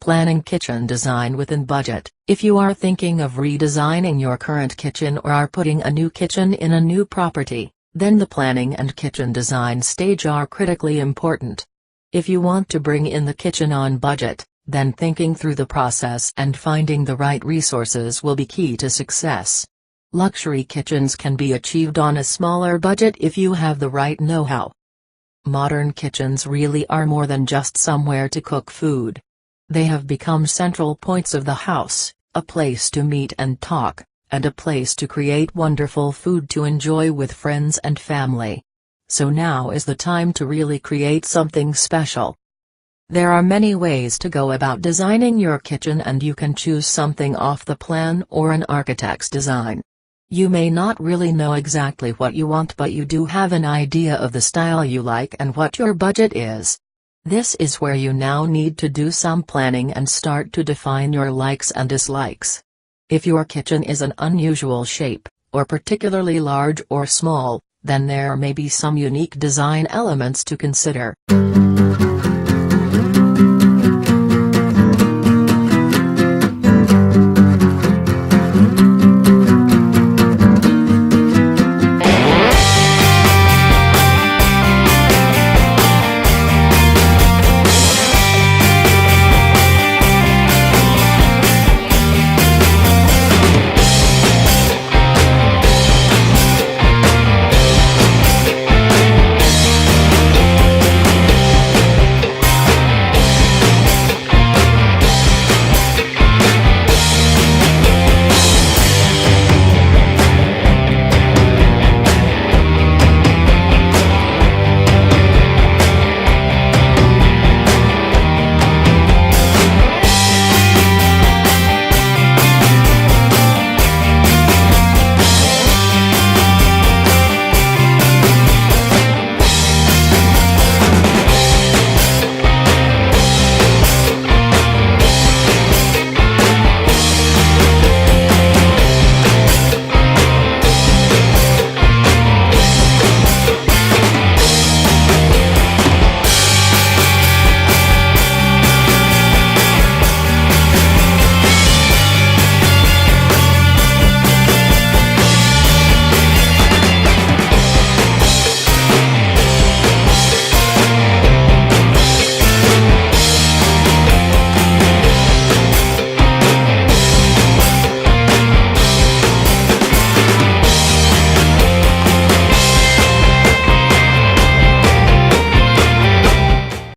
Planning kitchen design within budget. If you are thinking of redesigning your current kitchen or are putting a new kitchen in a new property, then the planning and kitchen design stage are critically important. If you want to bring in the kitchen on budget, then thinking through the process and finding the right resources will be key to success. Luxury kitchens can be achieved on a smaller budget if you have the right know-how. Modern kitchens really are more than just somewhere to cook food. They have become central points of the house, a place to meet and talk, and a place to create wonderful food to enjoy with friends and family. So now is the time to really create something special. There are many ways to go about designing your kitchen, and you can choose something off the plan or an architect's design. You may not really know exactly what you want, but you do have an idea of the style you like and what your budget is. This is where you now need to do some planning and start to define your likes and dislikes. If your kitchen is an unusual shape, or particularly large or small, then there may be some unique design elements to consider.